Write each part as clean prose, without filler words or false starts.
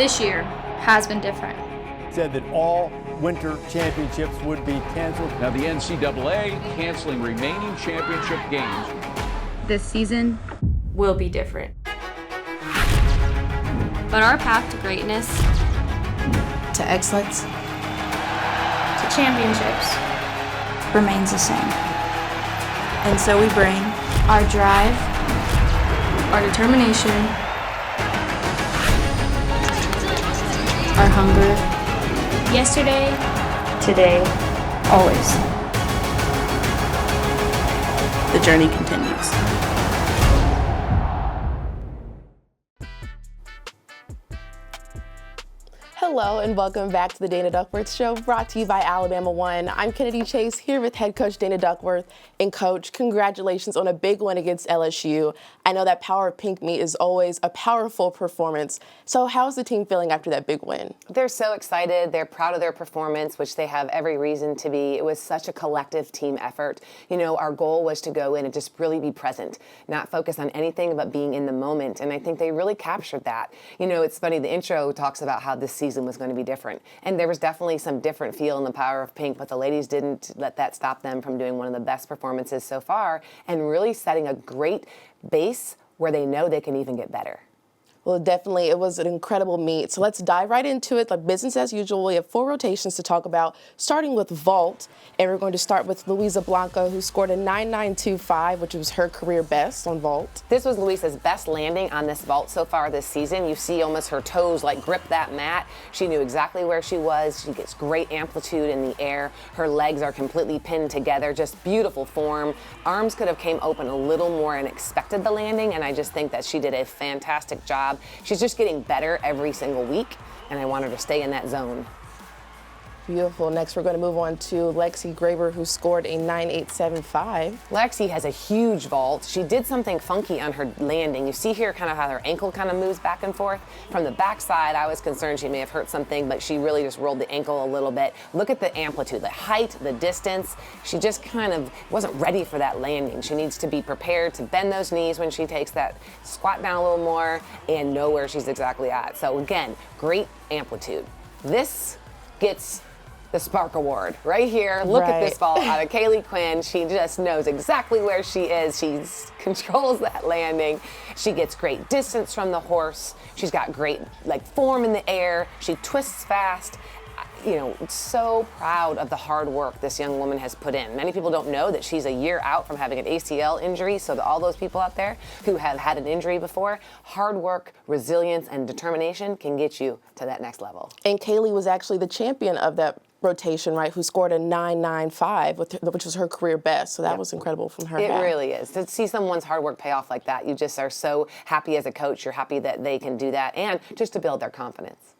this year has been different. Said that all winter championships would be canceled. Now the NCAA canceling remaining championship games. This season will be different. But our path to greatness, to excellence, to championships, remains the same. And so we bring our drive, our determination, our hunger, yesterday, today, always. The journey continues. Hello and welcome back to the Dana Duckworth Show, brought to you by Alabama One. I'm Kennedy Chase here with head coach Dana Duckworth. And coach, congratulations on a big win against LSU. I know that Power of Pink meet is always a powerful performance. So how's the team feeling after that big win? They're so excited. They're proud of their performance, which they have every reason to be. It was such a collective team effort. You know, our goal was to go in and just really be present, not focus on anything but being in the moment. And I think they really captured that. You know, it's funny, the intro talks about how this season was going to be different. And there was definitely some different feel in the Power of Pink, but the ladies didn't let that stop them from doing one of the best performances so far and really setting a great base where they know they can even get better. Well, definitely, it was an incredible meet. So let's dive right into it. Like business as usual, we have 4 rotations to talk about, starting with vault. And we're going to start with Luisa Blanco, who scored a 9.925, which was her career best on vault. This was Luisa's best landing on this vault so far this season. You see almost her toes like grip that mat. She knew exactly where she was. She gets great amplitude in the air. Her legs are completely pinned together, just beautiful form. Arms could have came open a little more and expected the landing, and I just think that she did a fantastic job. She's just getting better every single week, and I want her to stay in that zone. Beautiful. Next, we're going to move on to Lexi Graber, who scored a 9.875. Lexi has a huge vault. She did something funky on her landing. You see here kind of how her ankle kind of moves back and forth. From the backside, I was concerned she may have hurt something, but she really just rolled the ankle a little bit. Look at the amplitude, the height, the distance. She just kind of wasn't ready for that landing. She needs to be prepared to bend those knees when she takes that, squat down a little more, and know where she's exactly at. So again, great amplitude. This gets the Spark Award right here. Look at this vault out of Kaylee Quinn. She just knows exactly where she is. She controls that landing. She gets great distance from the horse. She's got great form in the air. She twists fast. You know, so proud of the hard work this young woman has put in. Many people don't know that she's a year out from having an ACL injury, so to all those people out there who have had an injury before, hard work, resilience, and determination can get you to that next level. And Kaylee was actually the champion of that rotation, right, who scored a 9.95, which was her career best. So that was incredible from her. It really is. To see someone's hard work pay off like that, you just are so happy as a coach. You're happy that they can do that and just to build their confidence.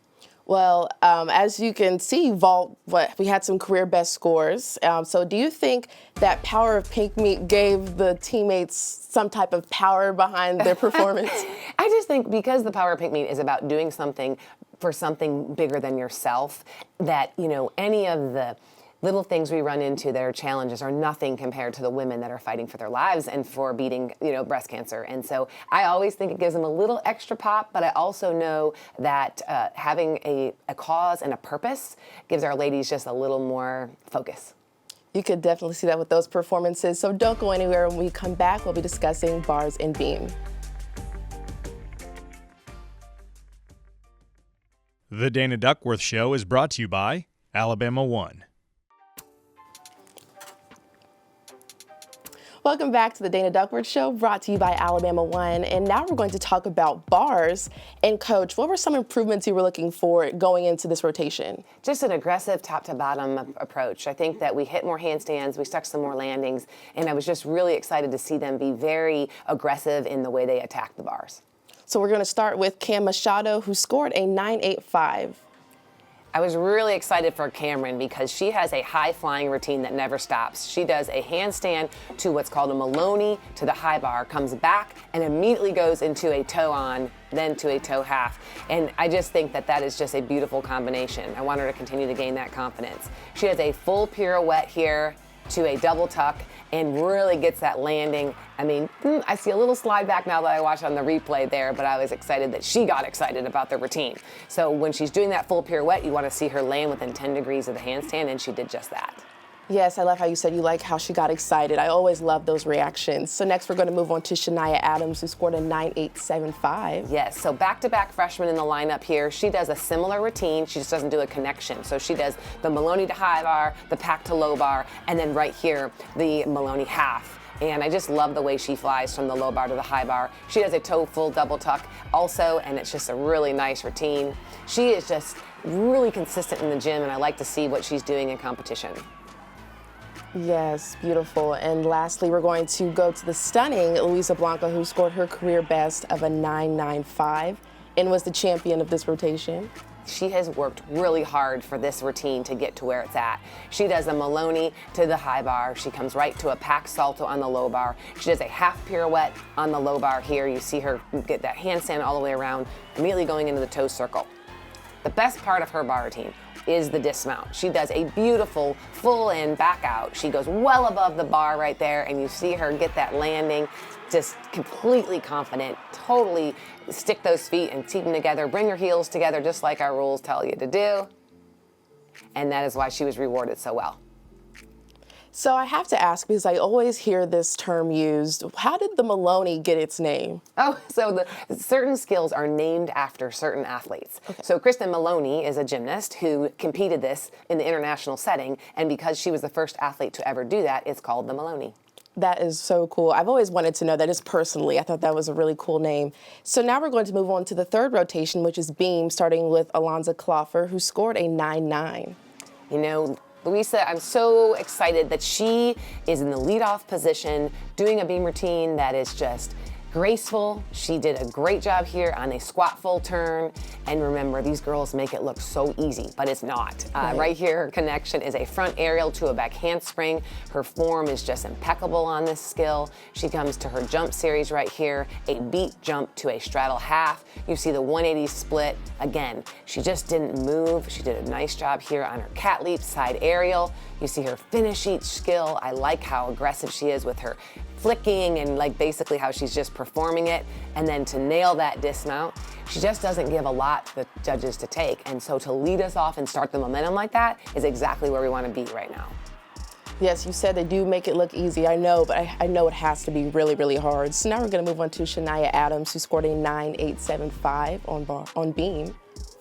Well, as you can see, vault, we had some career best scores. So do you think that Power of Pink meet gave the teammates some type of power behind their performance? I just think because the Power of Pink meet is about doing something for something bigger than yourself, that, you know, any of the little things we run into that are challenges are nothing compared to the women that are fighting for their lives and for beating, you know, breast cancer. And so I always think it gives them a little extra pop, but I also know that having a cause and a purpose gives our ladies just a little more focus. You could definitely see that with those performances. So don't go anywhere. When we come back, we'll be discussing bars and beam. The Dana Duckworth Show is brought to you by Alabama One. Welcome back to the Dana Duckworth Show, brought to you by Alabama One. And now we're going to talk about bars. And Coach, what were some improvements you were looking for going into this rotation? Just an aggressive top-to-bottom approach. I think that we hit more handstands, we stuck some more landings, and I was just really excited to see them be very aggressive in the way they attack the bars. So we're going to start with Cam Machado, who scored a 9.85. I was really excited for Cameron because she has a high-flying routine that never stops. She does a handstand to what's called a Maloney to the high bar, comes back and immediately goes into a toe on, then to a toe half. And I just think that that is just a beautiful combination. I want her to continue to gain that confidence. She has a full pirouette here to a double tuck and really gets that landing. I mean, I see a little slide back now that I watch on the replay there, but I was excited that she got excited about the routine. So when she's doing that full pirouette, you want to see her land within 10 degrees of the handstand, and she did just that. Yes, I love how you said you like how she got excited. I always love those reactions. So next we're going to move on to Shania Adams, who scored a 9.875. Yes, so back-to-back freshmen in the lineup here. She does a similar routine, she just doesn't do a connection. So she does the Maloney to high bar, the pack to low bar, and then right here, the Maloney half. And I just love the way she flies from the low bar to the high bar. She does a toe full double tuck also, and it's just a really nice routine. She is just really consistent in the gym, and I like to see what she's doing in competition. Yes, beautiful. And lastly, we're going to go to the stunning Luisa Blanco, who scored her career best of a 9.95 and was the champion of this rotation. She has worked really hard for this routine to get to where it's at. She does a Maloney to the high bar. She comes right to a pack salto on the low bar. She does a half pirouette on the low bar here. You see her get that handstand all the way around, immediately going into the toe circle. The best part of her bar routine is the dismount. She does a beautiful full in back out. She goes well above the bar right there, and you see her get that landing, just completely confident, totally stick those feet and keep them together, bring her heels together just like our rules tell you to do. And that is why she was rewarded so well. So I have to ask, because I always hear this term used, how did the Maloney get its name? Oh, so the certain skills are named after certain athletes. Okay. So Kristen Maloney is a gymnast who competed this in the international setting, and because she was the first athlete to ever do that, it's called the Maloney. That is so cool. I've always wanted to know that just personally. I thought that was a really cool name. So now we're going to move on to the third rotation, which is beam, starting with Alonza Kloffer, who scored a 9.9. You know, Luisa, I'm so excited that she is in the leadoff position, doing a beam routine that is just graceful. She did a great job here on a squat full turn. And remember, these girls make it look so easy, but it's not. Right here, her connection is a front aerial to a back handspring. Her form is just impeccable on this skill. She comes to her jump series right here, a beat jump to a straddle half. You see the 180 split. Again, she just didn't move. She did a nice job here on her cat leap side aerial. You see her finish each skill. I like how aggressive she is with her flicking and like basically how she's just performing it. And then to nail that dismount, she just doesn't give a lot for the judges to take. And so to lead us off and start the momentum like that is exactly where we want to be right now. Yes, you said they do make it look easy. I know, but I know it has to be really, really hard. So now we're going to move on to Shania Adams, who scored a 9.875 on beam.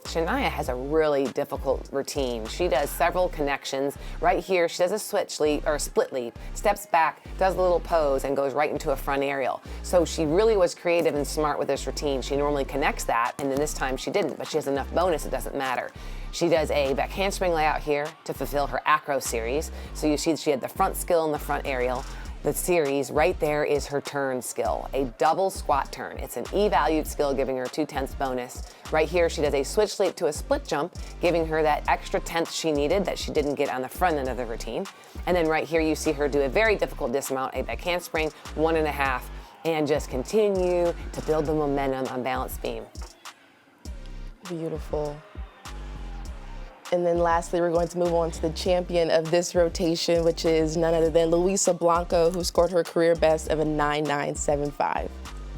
Shania has a really difficult routine. She does several connections. Right here, she does a switch leap or a split leap, steps back, does a little pose, and goes right into a front aerial. So she really was creative and smart with this routine. She normally connects that, and then this time she didn't, but she has enough bonus, it doesn't matter. She does a back handspring layout here to fulfill her acro series. So you see she had the front skill and the front aerial. The series right there is her turn skill, a double squat turn. It's an E-valued skill, giving her 2/10 bonus. Right here, she does a switch leap to a split jump, giving her that extra 10th she needed that she didn't get on the front end of the routine. And then right here, you see her do a very difficult dismount, a back handspring, 1.5, and just continue to build the momentum on balanced beam. Beautiful. And then lastly, we're going to move on to the champion of this rotation, which is none other than Luisa Blanco, who scored her career best of a 9.975.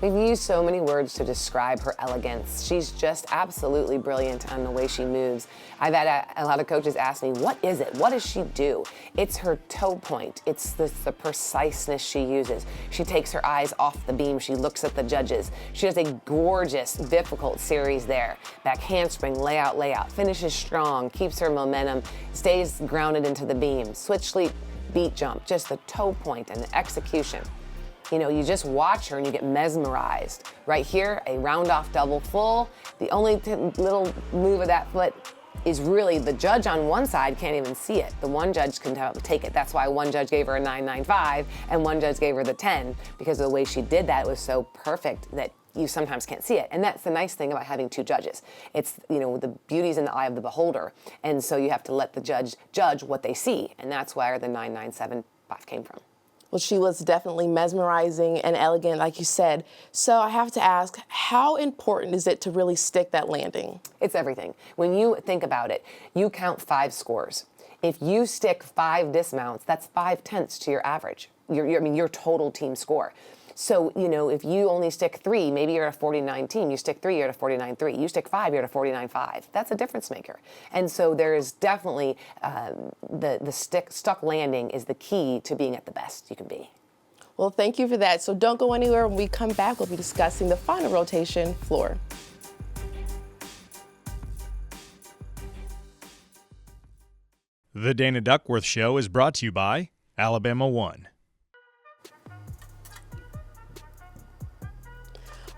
We've used so many words to describe her elegance. She's just absolutely brilliant on the way she moves. I've had a lot of coaches ask me, what is it? What does she do? It's her toe point. It's the preciseness she uses. She takes her eyes off the beam. She looks at the judges. She has a gorgeous, difficult series there. Back handspring, layout, layout. Finishes strong, keeps her momentum, stays grounded into the beam. Switch leap, beat jump. Just the toe point and the execution. You know, you just watch her and you get mesmerized. Right here, a round off double full. The only little move of that foot is really the judge on one side can't even see it. The one judge can take it. That's why one judge gave her a 9.95 and one judge gave her the 10, because of the way she did that. It was so perfect that you sometimes can't see it. And that's the nice thing about having two judges. It's, you know, the beauty's in the eye of the beholder. And so you have to let the judge judge what they see. And that's where the 9.975 came from. Well, she was definitely mesmerizing and elegant, like you said. So I have to ask, how important is it to really stick that landing? It's everything. When you think about it, you count 5 scores. If you stick 5 dismounts, that's 5/10 to your average, your total team score. So, if you only stick 3, maybe you're at a 49 team. You stick 3, you're at a 49-3. You stick 5, you're at a 49-5. That's a difference maker. And so there is definitely the stuck landing is the key to being at the best you can be. Well, thank you for that. So don't go anywhere. When we come back, we'll be discussing the final rotation floor. The Dana Duckworth Show is brought to you by Alabama One.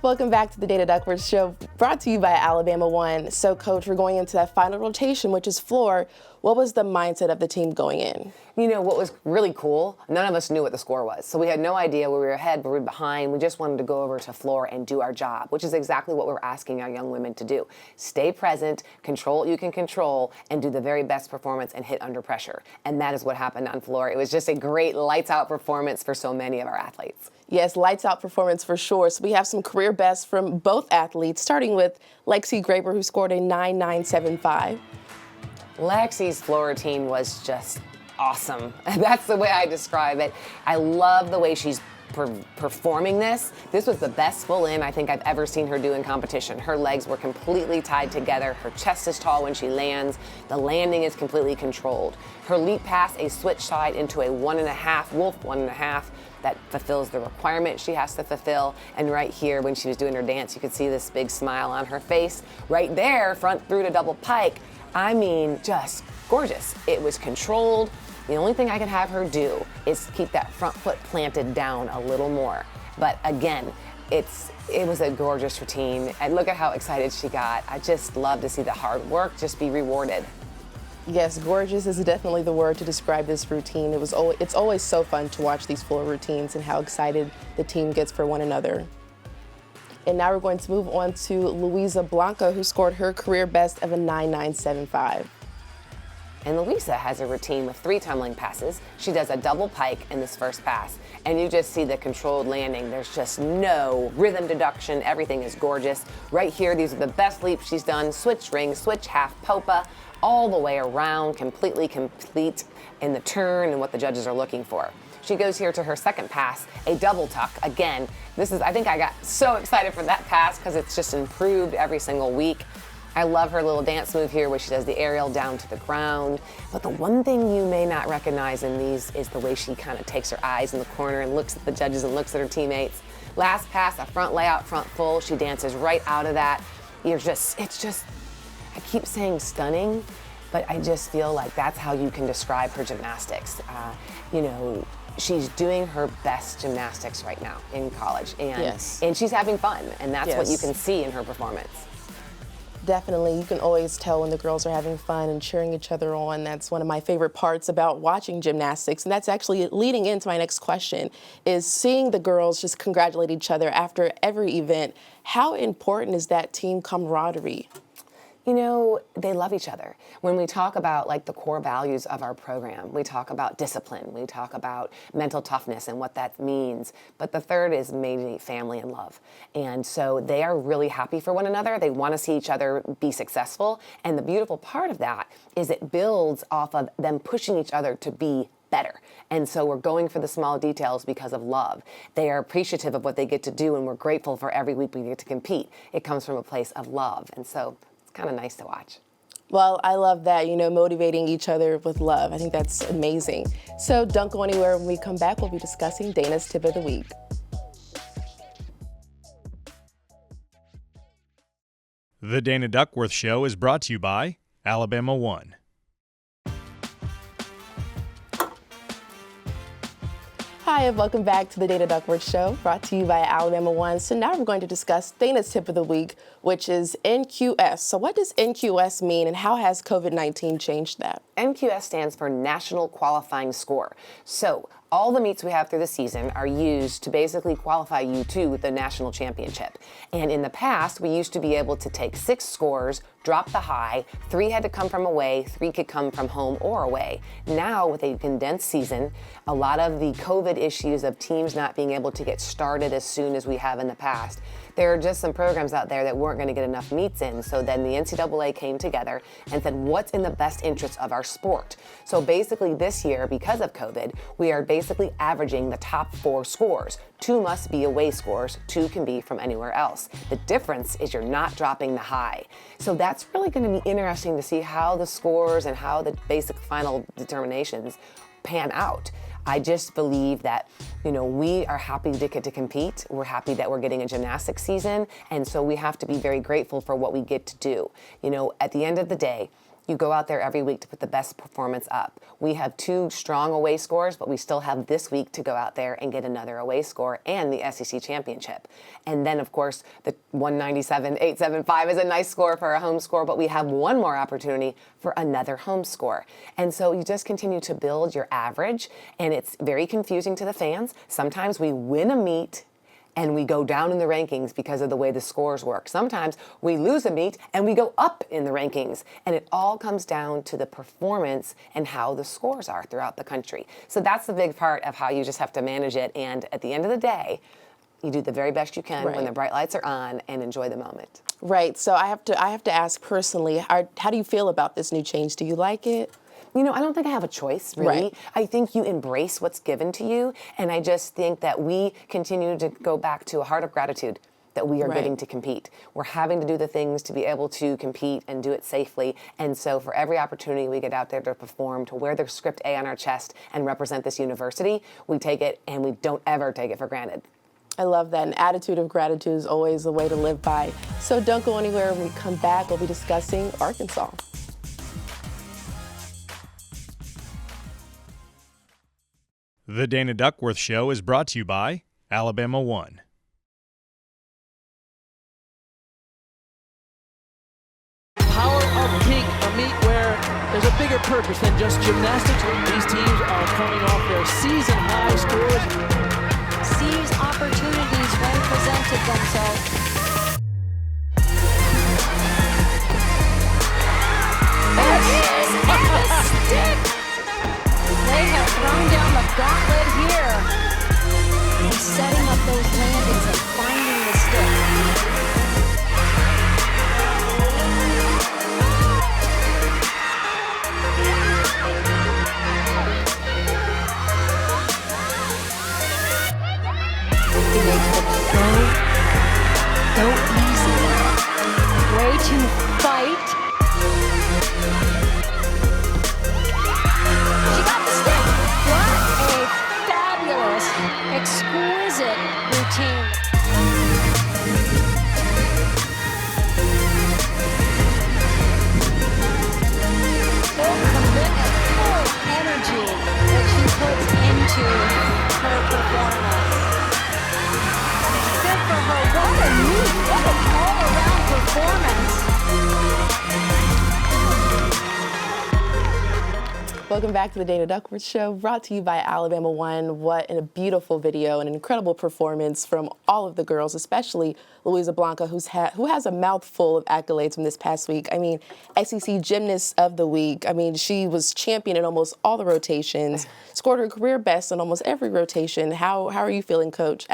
Welcome back to the Dana Duckworth Show, brought to you by Alabama One. So, Coach, we're going into that final rotation, which is floor. What was the mindset of the team going in? What was really cool, none of us knew what the score was. So we had no idea where we were ahead, where we were behind. We just wanted to go over to floor and do our job, which is exactly what we're asking our young women to do. Stay present, control what you can control, and do the very best performance and hit under pressure. And that is what happened on floor. It was just a great lights out performance for so many of our athletes. Yes, lights out performance for sure. So we have some career bests from both athletes, starting with Lexi Graber, who scored a 9.975. Lexi's floor routine was just awesome. That's the way I describe it. I love the way she's performing this. This was the best full in I think I've ever seen her do in competition. Her legs were completely tied together. Her chest is tall when she lands. The landing is completely controlled. Her leap pass, a switch side into a 1.5, wolf 1.5, that fulfills the requirement she has to fulfill. And right here, when she was doing her dance, you could see this big smile on her face. Right there, front through to double pike. I mean, just gorgeous. It was controlled. The only thing I could have her do is keep that front foot planted down a little more. But again, it was a gorgeous routine. And look at how excited she got. I just love to see the hard work just be rewarded. Yes, gorgeous is definitely the word to describe this routine. It's always so fun to watch these floor routines and how excited the team gets for one another. And now we're going to move on to Luisa Blanco, who scored her career best of a 9.975. And Luisa has a routine with 3 tumbling passes. She does a double pike in this first pass. And you just see the controlled landing. There's just no rhythm deduction. Everything is gorgeous. Right here, these are the best leaps she's done. Switch ring, switch half, popa, all the way around, completely complete in the turn and what the judges are looking for. She goes here to her second pass, a double tuck. Again, I think I got so excited for that pass because it's just improved every single week. I love her little dance move here where she does the aerial down to the ground. But the one thing you may not recognize in these is the way she kind of takes her eyes in the corner and looks at the judges and looks at her teammates. Last pass, a front layout, front full. She dances right out of that. I keep saying stunning, but I just feel like that's how you can describe her gymnastics. She's doing her best gymnastics right now in college, and she's having fun, and that's what you can see in her performance. Definitely, you can always tell when the girls are having fun and cheering each other on. That's one of my favorite parts about watching gymnastics, and that's actually leading into my next question, is seeing the girls just congratulate each other after every event. How important is that team camaraderie? They love each other. When we talk about the core values of our program, we talk about discipline, we talk about mental toughness and what that means. But the third is maybe family and love. And so they are really happy for one another. They want to see each other be successful. And the beautiful part of that is it builds off of them pushing each other to be better. And so we're going for the small details because of love. They are appreciative of what they get to do, and we're grateful for every week we get to compete. It comes from a place of love. And so kind of nice to watch. Well, I love that, motivating each other with love. I think that's amazing. So don't go anywhere. When we come back, we'll be discussing Dana's Tip of the Week. The Dana Duckworth Show is brought to you by Alabama One. Hi, and welcome back to the Dana Duckworth Show, brought to you by Alabama One. So now we're going to discuss Dana's Tip of the Week, which is NQS. So what does NQS mean, and how has COVID-19 changed that? NQS stands for National Qualifying Score. So all the meets we have through the season are used to basically qualify you to the national championship. And in the past, we used to be able to take 6 scores, drop the high, 3 had to come from away, 3 could come from home or away. Now, with a condensed season, a lot of the COVID issues of teams not being able to get started as soon as we have in the past, there are just some programs out there that weren't going to get enough meets in. So then the NCAA came together and said, what's in the best interest of our sport? So basically this year, because of COVID, we are basically averaging the top 4 scores. 2 must be away scores, 2 can be from anywhere else. The difference is you're not dropping the high. So that's really going to be interesting to see how the scores and how the basic final determinations pan out. I just believe that, we are happy to get to compete. We're happy that we're getting a gymnastics season. And so we have to be very grateful for what we get to do. At the end of the day, you go out there every week to put the best performance up. We have 2 strong away scores, but we still have this week to go out there and get another away score and the SEC championship. And then, of course, the 197.875 is a nice score for a home score, but we have one more opportunity for another home score. And so you just continue to build your average, and it's very confusing to the fans. Sometimes we win a meet and we go down in the rankings because of the way the scores work. Sometimes we lose a meet and we go up in the rankings. And it all comes down to the performance and how the scores are throughout the country. So that's the big part of how you just have to manage it. And at the end of the day, you do the very best you can when the bright lights are on and enjoy the moment. Right. So I have to ask personally, how do you feel about this new change? Do you like it? I don't think I have a choice, really. Right. I think you embrace what's given to you, and I just think that we continue to go back to a heart of gratitude that we are getting to compete. We're having to do the things to be able to compete and do it safely, and so for every opportunity we get out there to perform, to wear the script A on our chest and represent this university, we take it, and we don't ever take it for granted. I love that. An attitude of gratitude is always the way to live by. So don't go anywhere. When we come back, we'll be discussing Arkansas. The Dana Duckworth Show is brought to you by Alabama One. Power of Pink, a meet where there's a bigger purpose than just gymnastics. These teams are coming off their season high scores. Seize opportunities when presented themselves. There it is, and the stick! They have thrown down the gauntlet here. He's setting up those landings and finding the stick. It makes it so easy. Way to fight. She got the stick. What a fabulous, exquisite routine. Full commitment, full energy that she puts into her performance. Good for her. What a neat, what an all-around performance. Welcome back to the Dana Duckworth Show, brought to you by Alabama One. What a beautiful video and an incredible performance from all of the girls, especially Luisa Blanca, who has a mouthful of accolades from this past week. I mean, SEC Gymnast of the Week. I mean, she was champion in almost all the rotations, scored her career best in almost every rotation. How are you feeling, Coach?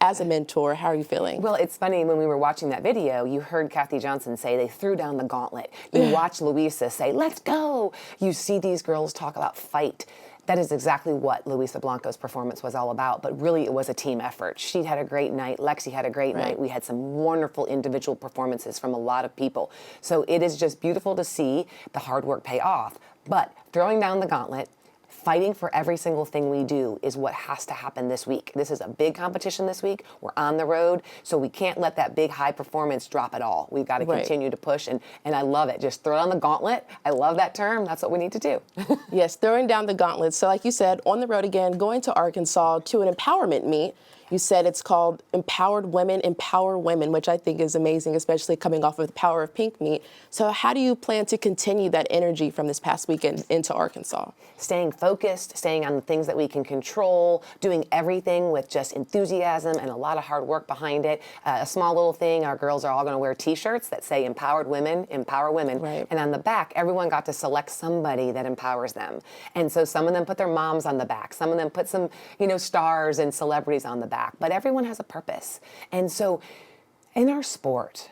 As a mentor, how are you feeling? Well, it's funny, when we were watching that video, you heard Kathy Johnson say they threw down the gauntlet. You watch Luisa say, let's go. You see these girls talk about fight. That is exactly what Luisa Blanco's performance was all about, but really it was a team effort. She had a great night. Lexi had a great night. We had some wonderful individual performances from a lot of people. So it is just beautiful to see the hard work pay off. But throwing down the gauntlet, fighting for every single thing we do is what has to happen this week. This is a big competition this week. We're on the road, so we can't let that big high performance drop at all. We've got to continue to push, and I love it. Just throw down the gauntlet. I love that term. That's what we need to do. Yes, throwing down the gauntlet. So like you said, on the road again, going to Arkansas to an empowerment meet. You said it's called Empowered Women Empower Women, which I think is amazing, especially coming off of the Power of Pink meet. So how do you plan to continue that energy from this past weekend into Arkansas? Staying focused, staying on the things that we can control, doing everything with just enthusiasm and a lot of hard work behind it. A small little thing, our girls are all going to wear T-shirts that say Empowered Women, Empower Women. Right. And on the back, everyone got to select somebody that empowers them. And so some of them put their moms on the back. Some of them put some, stars and celebrities on the back. But everyone has a purpose. And so in our sport,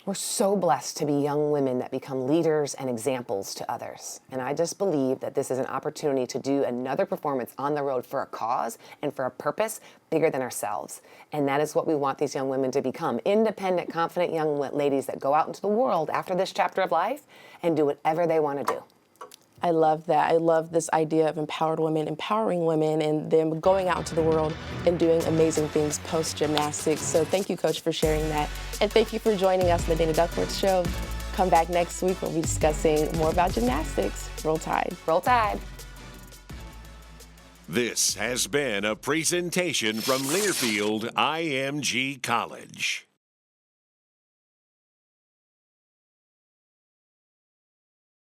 we're so blessed to be young women that become leaders and examples to others. And I just believe that this is an opportunity to do another performance on the road for a cause and for a purpose bigger than ourselves. And that is what we want these young women to become. Independent, confident young ladies that go out into the world after this chapter of life and do whatever they want to do. I love that. I love this idea of empowered women, empowering women, and them going out into the world and doing amazing things post-gymnastics. So thank you, Coach, for sharing that. And thank you for joining us on the Dana Duckworth Show. Come back next week. We'll be discussing more about gymnastics. Roll Tide. Roll Tide. This has been a presentation from Learfield IMG College.